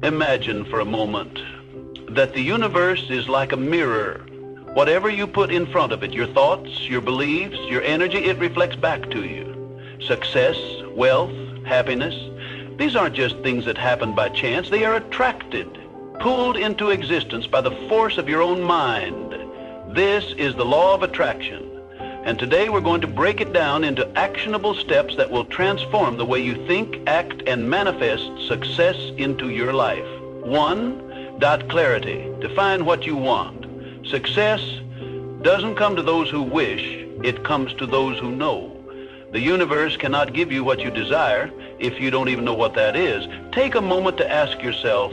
Imagine for a moment that the universe is like a mirror. Whatever you put in front of it, your thoughts, your beliefs, your energy, it reflects back to you. Success, wealth, happiness, these aren't just things that happen by chance. They are attracted, pulled into existence by the force of your own mind. This is the law of attraction. And today we're going to break it down into actionable steps that will transform the way you think, act, and manifest success into your life. 1. Clarity. Define what you want. Success doesn't come to those who wish, it comes to those who know. The universe cannot give you what you desire if you don't even know what that is. Take a moment to ask yourself,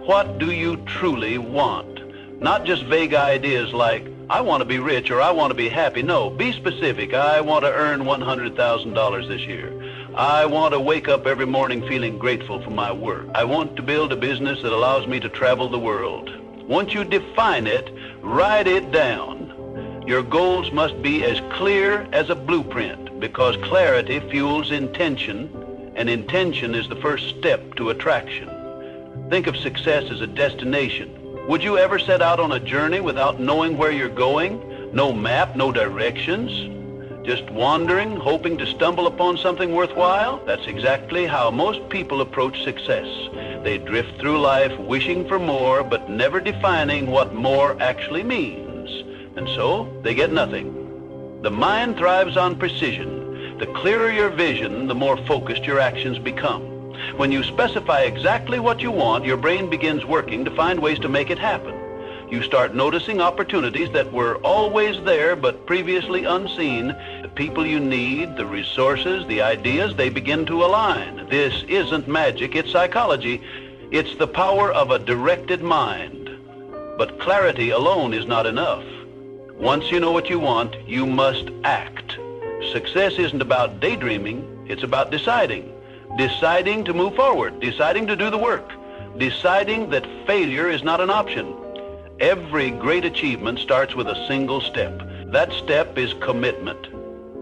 what do you truly want? Not just vague ideas like, I want to be rich or I want to be happy. No, be specific. I want to earn $100,000 this year. I want to wake up every morning feeling grateful for my work. I want to build a business that allows me to travel the world. Once you define it, write it down. Your goals must be as clear as a blueprint because clarity fuels intention, and intention is the first step to attraction. Think of success as a destination. Would you ever set out on a journey without knowing where you're going? No map, no directions? Just wandering, hoping to stumble upon something worthwhile? That's exactly how most people approach success. They drift through life wishing for more, but never defining what more actually means. And so, they get nothing. The mind thrives on precision. The clearer your vision, the more focused your actions become. When you specify exactly what you want, your brain begins working to find ways to make it happen. You start noticing opportunities that were always there but previously unseen. The people you need, the resources, the ideas, they begin to align. This isn't magic, it's psychology. It's the power of a directed mind. But clarity alone is not enough. Once you know what you want, you must act. Success isn't about daydreaming, it's about deciding. Deciding to move forward, deciding to do the work, deciding that failure is not an option. Every great achievement starts with a single step. That step is commitment.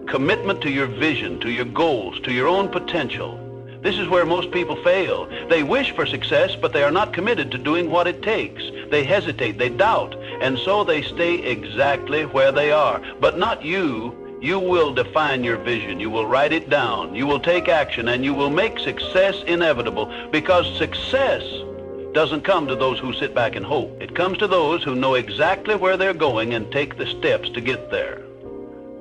Commitment to your vision, to your goals, to your own potential. This is where most people fail. They wish for success, but they are not committed to doing what it takes. They hesitate, they doubt, and so they stay exactly where they are. But not you. You will define your vision, you will write it down, you will take action, and you will make success inevitable, because success doesn't come to those who sit back and hope. It comes to those who know exactly where they're going and take the steps to get there.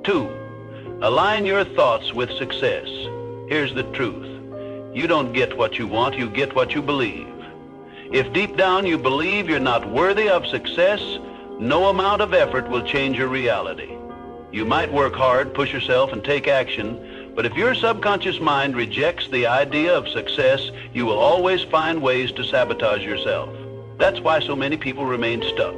2. Align your thoughts with success. Here's the truth. You don't get what you want, you get what you believe. If deep down you believe you're not worthy of success, no amount of effort will change your reality. You might work hard, push yourself, and take action, but if your subconscious mind rejects the idea of success, you will always find ways to sabotage yourself. That's why so many people remain stuck,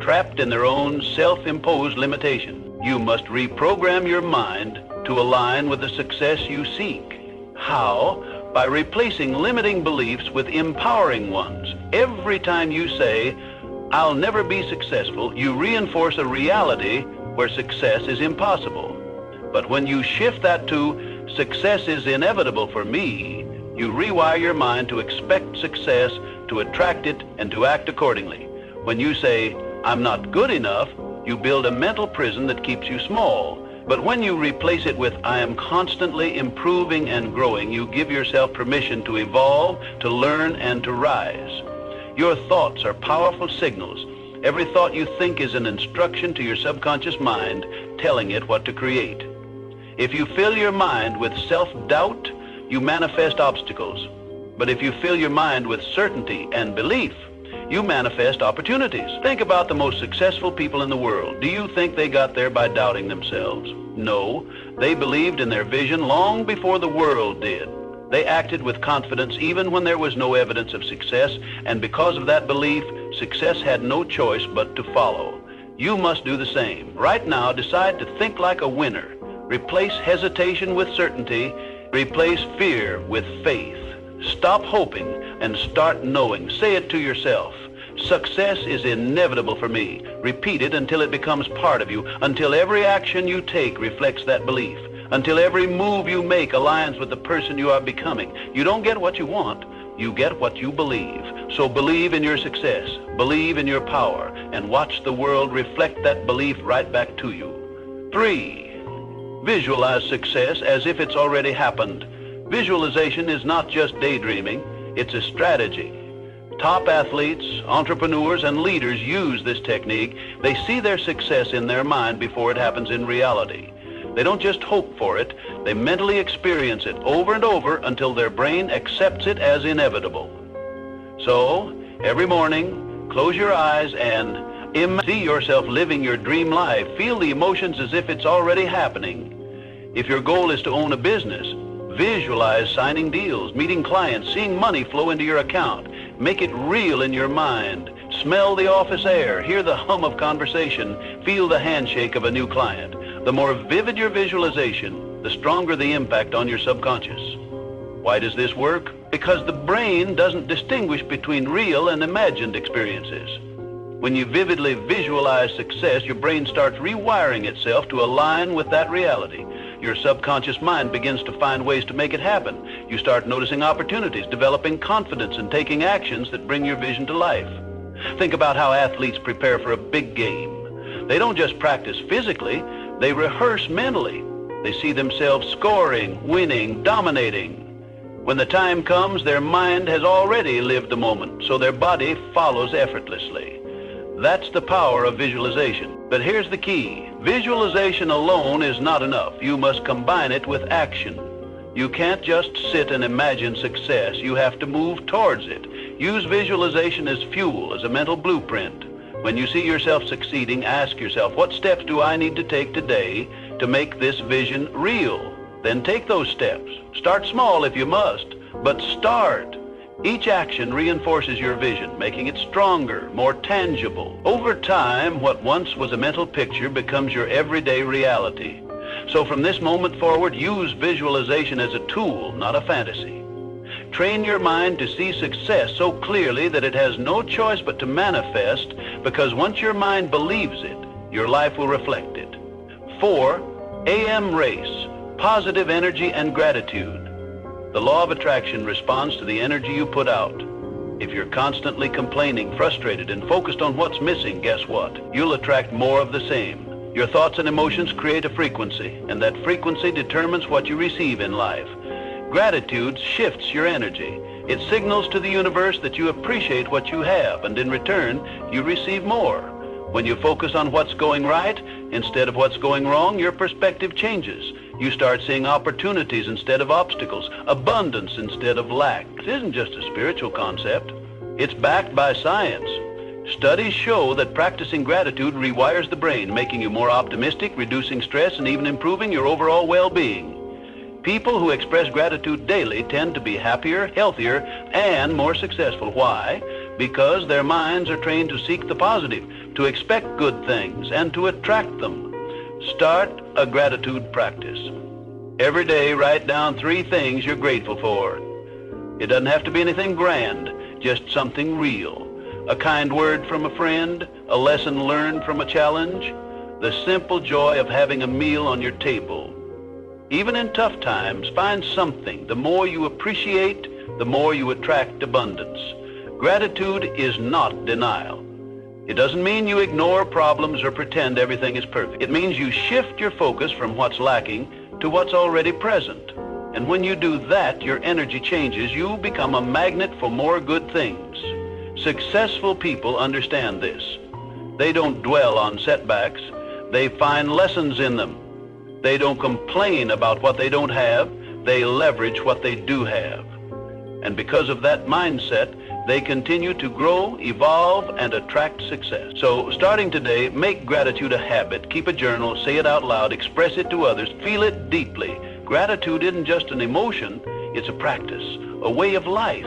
trapped in their own self-imposed limitation. You must reprogram your mind to align with the success you seek. How? By replacing limiting beliefs with empowering ones. Every time you say, I'll never be successful, you reinforce a reality where success is impossible. But when you shift that to, success is inevitable for me, you rewire your mind to expect success, to attract it, and to act accordingly. When you say, I'm not good enough, you build a mental prison that keeps you small. But when you replace it with, I am constantly improving and growing, you give yourself permission to evolve, to learn, and to rise. Your thoughts are powerful signals. Every thought you think is an instruction to your subconscious mind, telling it what to create. If you fill your mind with self-doubt, you manifest obstacles. But if you fill your mind with certainty and belief, you manifest opportunities. Think about the most successful people in the world. Do you think they got there by doubting themselves? No, they believed in their vision long before the world did. They acted with confidence even when there was no evidence of success, and because of that belief, success had no choice but to follow. You must do the same. Right now, decide to think like a winner. Replace hesitation with certainty. Replace fear with faith. Stop hoping and start knowing. Say it to yourself. Success is inevitable for me. Repeat it until it becomes part of you, until every action you take reflects that belief, until every move you make aligns with the person you are becoming. You don't get what you want, You get what you believe. So believe in your success, believe in your power, and watch the world reflect that belief right back to you. 3. Visualize success as if it's already happened. Visualization is not just daydreaming, it's a strategy. Top athletes, entrepreneurs, and leaders use this technique. They see their success in their mind before it happens in reality. They don't just hope for it, they mentally experience it over and over until their brain accepts it as inevitable. So, every morning, close your eyes and see yourself living your dream life. Feel the emotions as if it's already happening. If your goal is to own a business, visualize signing deals, meeting clients, seeing money flow into your account. Make it real in your mind. Smell the office air, hear the hum of conversation, feel the handshake of a new client. The more vivid your visualization, the stronger the impact on your subconscious. Why does this work? Because the brain doesn't distinguish between real and imagined experiences. When you vividly visualize success, your brain starts rewiring itself to align with that reality. Your subconscious mind begins to find ways to make it happen. You start noticing opportunities, developing confidence, and taking actions that bring your vision to life. Think about how athletes prepare for a big game. They don't just practice physically, they rehearse mentally. They see themselves scoring, winning, dominating. When the time comes, their mind has already lived the moment, so their body follows effortlessly. That's the power of visualization. But here's the key. Visualization alone is not enough. You must combine it with action. You can't just sit and imagine success. You have to move towards it. Use visualization as fuel, as a mental blueprint. When you see yourself succeeding, ask yourself, what steps do I need to take today to make this vision real? Then take those steps. Start small if you must, but start. Each action reinforces your vision, making it stronger, more tangible. Over time, what once was a mental picture becomes your everyday reality. So from this moment forward, use visualization as a tool, not a fantasy. Train your mind to see success so clearly that it has no choice but to manifest, because once your mind believes it, your life will reflect it. 4. AM race, positive energy and gratitude. The law of attraction responds to the energy you put out. If you're constantly complaining, frustrated, and focused on what's missing, guess what? You'll attract more of the same. Your thoughts and emotions create a frequency, and that frequency determines what you receive in life. Gratitude shifts your energy. It signals to the universe that you appreciate what you have, and in return, you receive more. When you focus on what's going right instead of what's going wrong, your perspective changes. You start seeing opportunities instead of obstacles, abundance instead of lack. This isn't just a spiritual concept. It's backed by science. Studies show that practicing gratitude rewires the brain, making you more optimistic, reducing stress, and even improving your overall well-being. People who express gratitude daily tend to be happier, healthier, and more successful. Why? Because their minds are trained to seek the positive, to expect good things, and to attract them. Start a gratitude practice. Every day, write down 3 things you're grateful for. It doesn't have to be anything grand, just something real. A kind word from a friend, a lesson learned from a challenge, the simple joy of having a meal on your table. Even in tough times, find something. The more you appreciate, the more you attract abundance. Gratitude is not denial. It doesn't mean you ignore problems or pretend everything is perfect. It means you shift your focus from what's lacking to what's already present. And when you do that, your energy changes. You become a magnet for more good things. Successful people understand this. They don't dwell on setbacks. They find lessons in them. They don't complain about what they don't have. They leverage what they do have. And because of that mindset, they continue to grow, evolve, and attract success. So starting today, make gratitude a habit. Keep a journal, say it out loud, express it to others, feel it deeply. Gratitude isn't just an emotion, it's a practice, a way of life.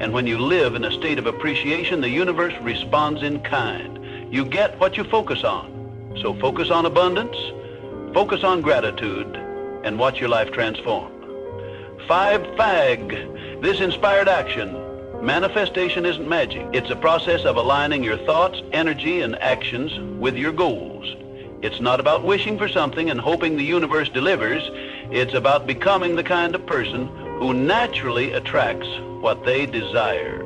And when you live in a state of appreciation, the universe responds in kind. You get what you focus on. So focus on abundance, focus on gratitude, and watch your life transform. 5. FAG, this inspired action. Manifestation isn't magic. It's a process of aligning your thoughts, energy, and actions with your goals. It's not about wishing for something and hoping the universe delivers. It's about becoming the kind of person who naturally attracts what they desire.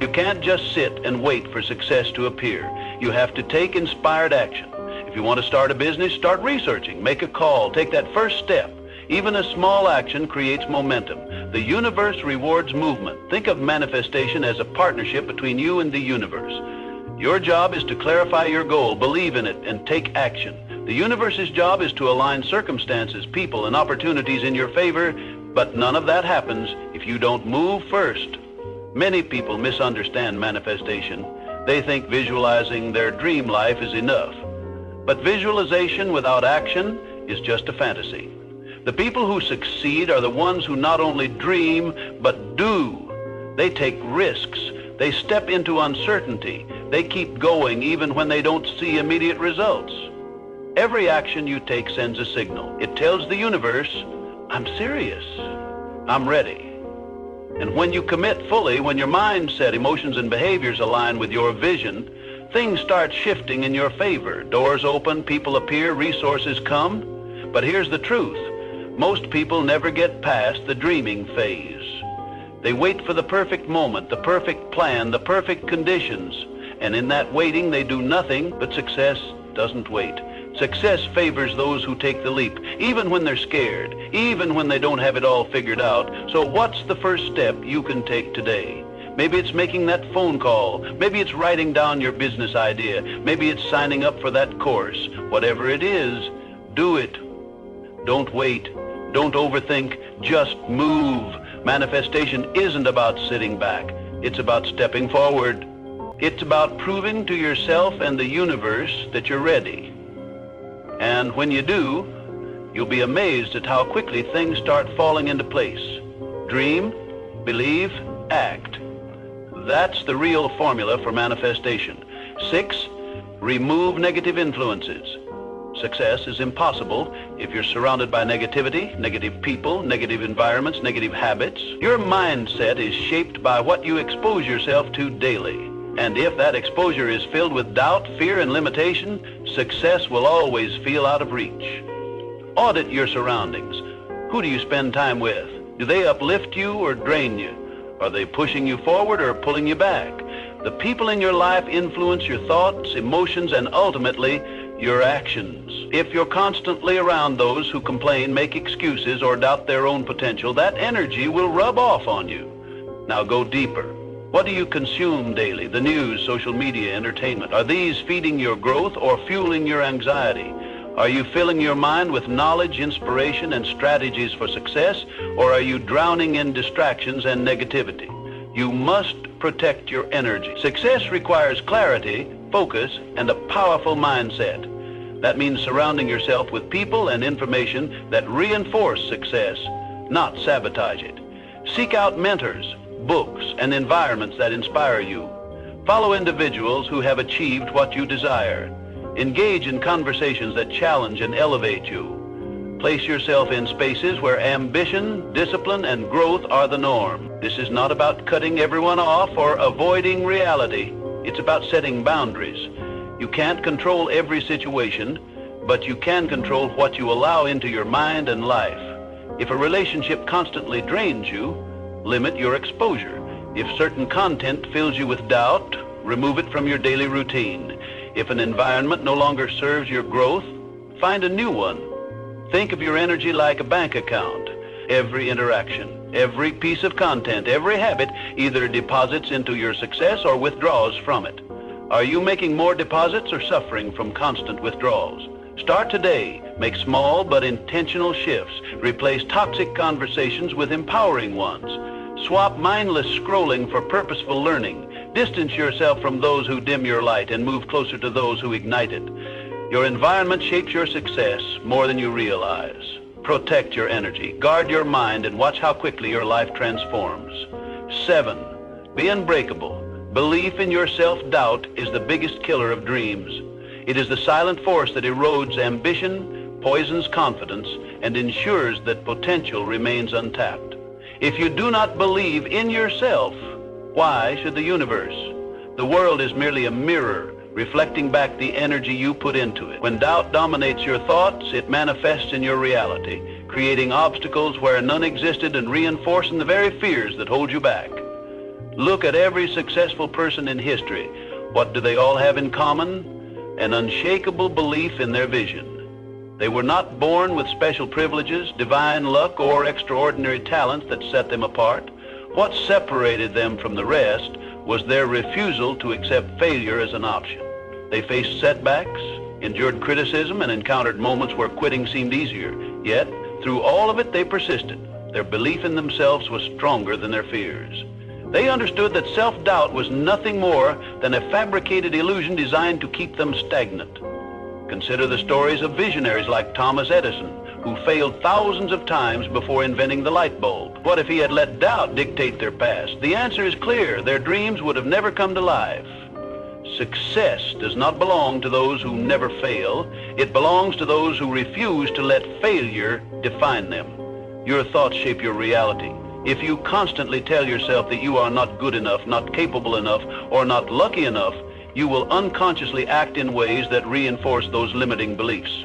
You can't just sit and wait for success to appear. You have to take inspired action. If you want to start a business, start researching, make a call, take that first step. Even a small action creates momentum. The universe rewards movement. Think of manifestation as a partnership between you and the universe. Your job is to clarify your goal, believe in it, and take action. The universe's job is to align circumstances, people, and opportunities in your favor, but none of that happens if you don't move first. Many people misunderstand manifestation. They think visualizing their dream life is enough. But visualization without action is just a fantasy. The people who succeed are the ones who not only dream, but do. They take risks. They step into uncertainty. They keep going even when they don't see immediate results. Every action you take sends a signal. It tells the universe, I'm serious. I'm ready. And when you commit fully, when your mindset, emotions, and behaviors align with your vision, things start shifting in your favor. Doors open, people appear, resources come. But here's the truth. Most people never get past the dreaming phase. They wait for the perfect moment, the perfect plan, the perfect conditions. And in that waiting, they do nothing, but success doesn't wait. Success favors those who take the leap, even when they're scared, even when they don't have it all figured out. So what's the first step you can take today? Maybe it's making that phone call. Maybe it's writing down your business idea. Maybe it's signing up for that course. Whatever it is, do it. Don't wait. Don't overthink. Just move. Manifestation isn't about sitting back. It's about stepping forward. It's about proving to yourself and the universe that you're ready. And when you do, you'll be amazed at how quickly things start falling into place. Dream, believe, act. That's the real formula for manifestation. 6, remove negative influences. Success is impossible if you're surrounded by negativity, negative people, negative environments, negative habits. Your mindset is shaped by what you expose yourself to daily. And if that exposure is filled with doubt, fear, and limitation, success will always feel out of reach. Audit your surroundings. Who do you spend time with? Do they uplift you or drain you? Are they pushing you forward or pulling you back? The people in your life influence your thoughts, emotions, and ultimately, your actions. If you're constantly around those who complain, make excuses, or doubt their own potential, that energy will rub off on you. Now go deeper. What do you consume daily? The news, social media, entertainment. Are these feeding your growth or fueling your anxiety? Are you filling your mind with knowledge, inspiration, and strategies for success, or are you drowning in distractions and negativity? You must protect your energy. Success requires clarity, focus, and a powerful mindset. That means surrounding yourself with people and information that reinforce success, not sabotage it. Seek out mentors, books, and environments that inspire you. Follow individuals who have achieved what you desire. Engage in conversations that challenge and elevate you. Place yourself in spaces where ambition, discipline, and growth are the norm. This is not about cutting everyone off or avoiding reality. It's about setting boundaries. You can't control every situation, but you can control what you allow into your mind and life. If a relationship constantly drains you, limit your exposure. If certain content fills you with doubt, remove it from your daily routine. If an environment no longer serves your growth, find a new one. Think of your energy like a bank account. Every interaction, every piece of content, every habit either deposits into your success or withdraws from it. Are you making more deposits or suffering from constant withdrawals? Start today. Make small but intentional shifts. Replace toxic conversations with empowering ones. Swap mindless scrolling for purposeful learning. Distance yourself from those who dim your light and move closer to those who ignite it. Your environment shapes your success more than you realize. Protect your energy, guard your mind, and watch how quickly your life transforms. 7, be unbreakable. Belief in your self-doubt is the biggest killer of dreams. It is the silent force that erodes ambition, poisons confidence, and ensures that potential remains untapped. If you do not believe in yourself, why should the universe? The world is merely a mirror, reflecting back the energy you put into it. When doubt dominates your thoughts, it manifests in your reality, creating obstacles where none existed and reinforcing the very fears that hold you back. Look at every successful person in history. What do they all have in common? An unshakable belief in their vision. They were not born with special privileges, divine luck, or extraordinary talents that set them apart. What separated them from the rest was their refusal to accept failure as an option. They faced setbacks, endured criticism, and encountered moments where quitting seemed easier. Yet, through all of it, they persisted. Their belief in themselves was stronger than their fears. They understood that self-doubt was nothing more than a fabricated illusion designed to keep them stagnant. Consider the stories of visionaries like Thomas Edison, who failed thousands of times before inventing the light bulb. What if he had let doubt dictate their past? The answer is clear. Their dreams would have never come to life. Success does not belong to those who never fail. It belongs to those who refuse to let failure define them. Your thoughts shape your reality. If you constantly tell yourself that you are not good enough, not capable enough, or not lucky enough, you will unconsciously act in ways that reinforce those limiting beliefs.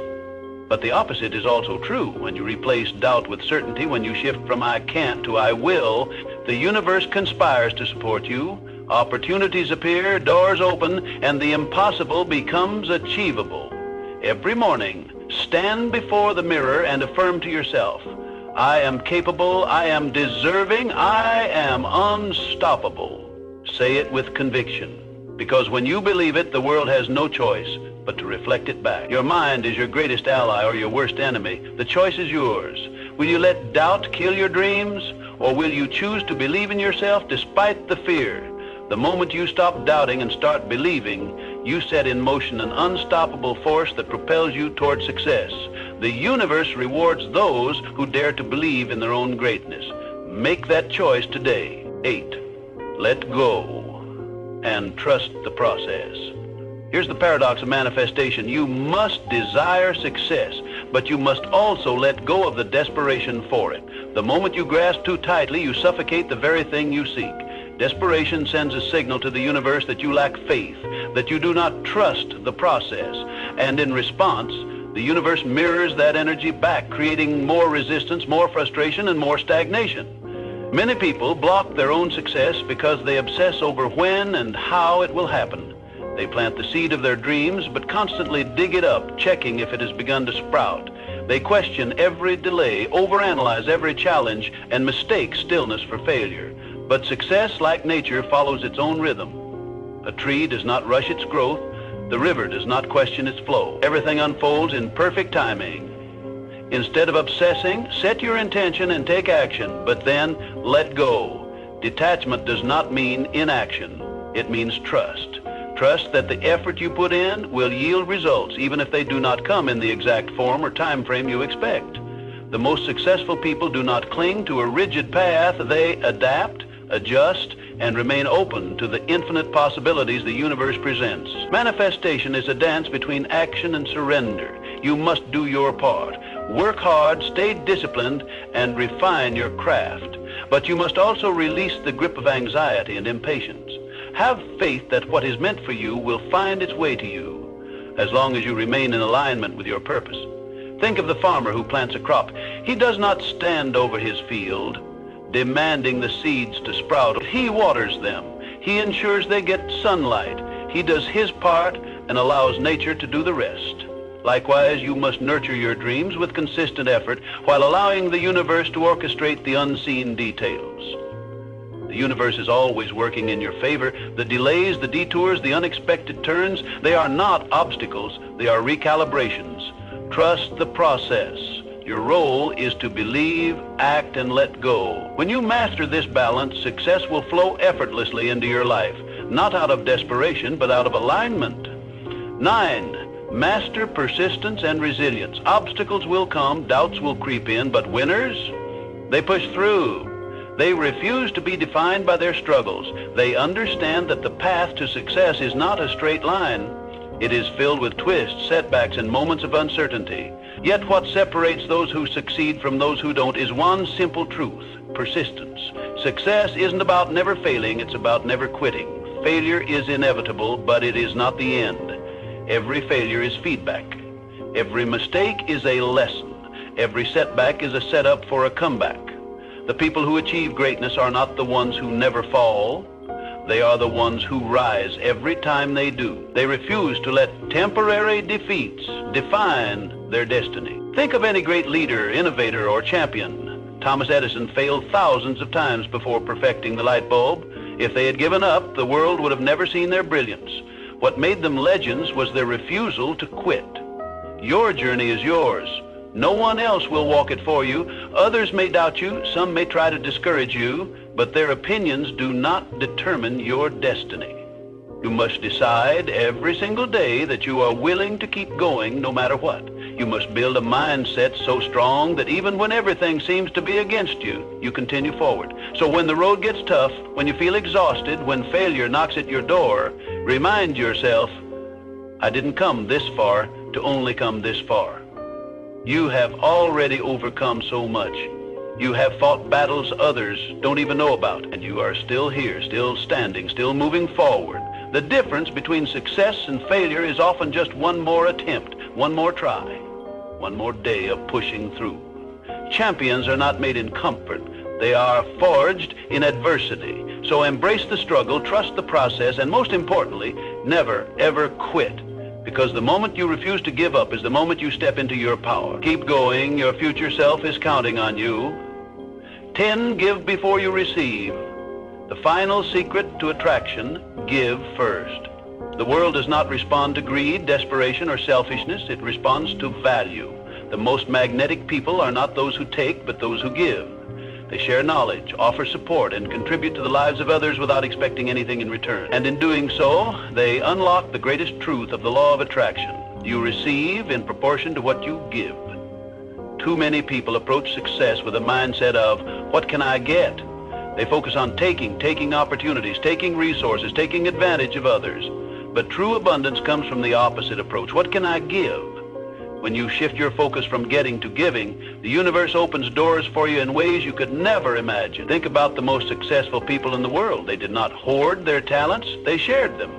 But the opposite is also true. When you replace doubt with certainty, when you shift from I can't to I will, the universe conspires to support you. Opportunities appear, doors open, and the impossible becomes achievable. Every morning, stand before the mirror and affirm to yourself, I am capable, I am deserving, I am unstoppable. Say it with conviction, because when you believe it, the world has no choice but to reflect it back. Your mind is your greatest ally or your worst enemy. The choice is yours. Will you let doubt kill your dreams, or will you choose to believe in yourself despite the fear? The moment you stop doubting and start believing, you set in motion an unstoppable force that propels you toward success. The universe rewards those who dare to believe in their own greatness. Make that choice today. 8. Let go and trust the process. Here's the paradox of manifestation. You must desire success, but you must also let go of the desperation for it. The moment you grasp too tightly, you suffocate the very thing you seek. Desperation sends a signal to the universe that you lack faith, that you do not trust the process. And in response, the universe mirrors that energy back, creating more resistance, more frustration, and more stagnation. Many people block their own success because they obsess over when and how it will happen. They plant the seed of their dreams, but constantly dig it up, checking if it has begun to sprout. They question every delay, overanalyze every challenge, and mistake stillness for failure. But success, like nature, follows its own rhythm. A tree does not rush its growth. The river does not question its flow. Everything unfolds in perfect timing. Instead of obsessing, set your intention and take action, but then let go. Detachment does not mean inaction. It means trust. Trust that the effort you put in will yield results, even if they do not come in the exact form or time frame you expect. The most successful people do not cling to a rigid path. They adapt, adjust, and remain open to the infinite possibilities the universe presents. Manifestation is a dance between action and surrender. You must do your part. Work hard, stay disciplined, and refine your craft. But you must also release the grip of anxiety and impatience. Have faith that what is meant for you will find its way to you, as long as you remain in alignment with your purpose. Think of the farmer who plants a crop. He does not stand over his field, demanding the seeds to sprout. He waters them. He ensures they get sunlight. He does his part and allows nature to do the rest. Likewise, you must nurture your dreams with consistent effort while allowing the universe to orchestrate the unseen details. The universe is always working in your favor. The delays, the detours, the unexpected turns, they are not obstacles, they are recalibrations. Trust the process. Your role is to believe, act, and let go. When you master this balance, success will flow effortlessly into your life, not out of desperation, but out of alignment. 9. Master persistence and resilience. Obstacles will come, doubts will creep in, but winners, they push through. They refuse to be defined by their struggles. They understand that the path to success is not a straight line. It is filled with twists, setbacks, and moments of uncertainty. Yet what separates those who succeed from those who don't is one simple truth: persistence. Success isn't about never failing, it's about never quitting. Failure is inevitable, but it is not the end. Every failure is feedback. Every mistake is a lesson. Every setback is a setup for a comeback. The people who achieve greatness are not the ones who never fall. They are the ones who rise every time they do. They refuse to let temporary defeats define their destiny. Think of any great leader, innovator, or champion. Thomas Edison failed thousands of times before perfecting the light bulb. If they had given up, the world would have never seen their brilliance. What made them legends was their refusal to quit. Your journey is yours. No one else will walk it for you. Others may doubt you, some may try to discourage you, but their opinions do not determine your destiny. You must decide every single day that you are willing to keep going no matter what. You must build a mindset so strong that even when everything seems to be against you, you continue forward. So when the road gets tough, when you feel exhausted, when failure knocks at your door, remind yourself, I didn't come this far to only come this far. You have already overcome so much. You have fought battles others don't even know about, and you are still here, still standing, still moving forward. The difference between success and failure is often just one more attempt, one more try, one more day of pushing through. Champions are not made in comfort. They are forged in adversity. So embrace the struggle, trust the process, and most importantly, never, ever quit. Because the moment you refuse to give up is the moment you step into your power. Keep going. Your future self is counting on you. 10, give before you receive. The final secret to attraction, give first. The world does not respond to greed, desperation, or selfishness. It responds to value. The most magnetic people are not those who take, but those who give. They share knowledge, offer support, and contribute to the lives of others without expecting anything in return. And in doing so, they unlock the greatest truth of the law of attraction. You receive in proportion to what you give. Too many people approach success with a mindset of, what can I get? They focus on taking opportunities, taking resources, taking advantage of others. But true abundance comes from the opposite approach. What can I give? When you shift your focus from getting to giving, the universe opens doors for you in ways you could never imagine. Think about the most successful people in the world. They did not hoard their talents, they shared them.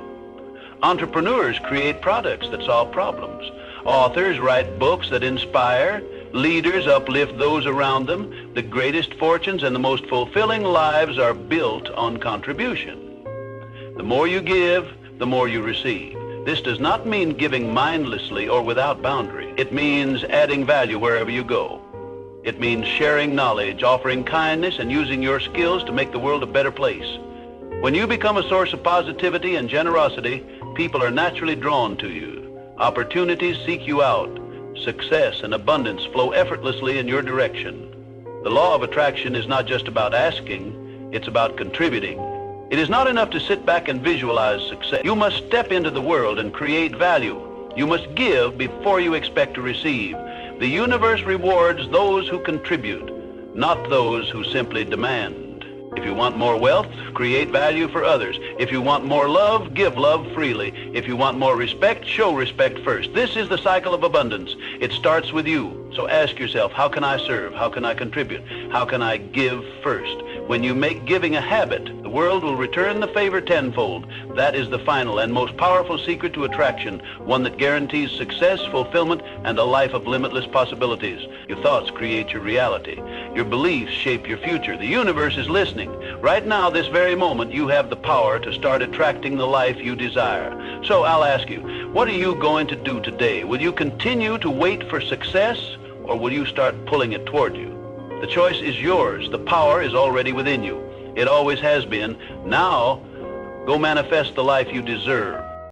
Entrepreneurs create products that solve problems. Authors write books that inspire. Leaders uplift those around them. The greatest fortunes and the most fulfilling lives are built on contribution. The more you give, the more you receive. This does not mean giving mindlessly or without boundary. It means adding value wherever you go. It means sharing knowledge, offering kindness, and using your skills to make the world a better place. When you become a source of positivity and generosity, people are naturally drawn to you. Opportunities seek you out. Success and abundance flow effortlessly in your direction. The law of attraction is not just about asking, it's about contributing. It is not enough to sit back and visualize success. You must step into the world and create value. You must give before you expect to receive. The universe rewards those who contribute, not those who simply demand. If you want more wealth, create value for others. If you want more love, give love freely. If you want more respect, show respect first. This is the cycle of abundance. It starts with you. So ask yourself, how can I serve? How can I contribute? How can I give first? When you make giving a habit, the world will return the favor tenfold. That is the final and most powerful secret to attraction, one that guarantees success, fulfillment, and a life of limitless possibilities. Your thoughts create your reality. Your beliefs shape your future. The universe is listening. Right now, this very moment, you have the power to start attracting the life you desire. So I'll ask you, what are you going to do today? Will you continue to wait for success, or will you start pulling it toward you? The choice is yours. The power is already within you. It always has been. Now, go manifest the life you deserve.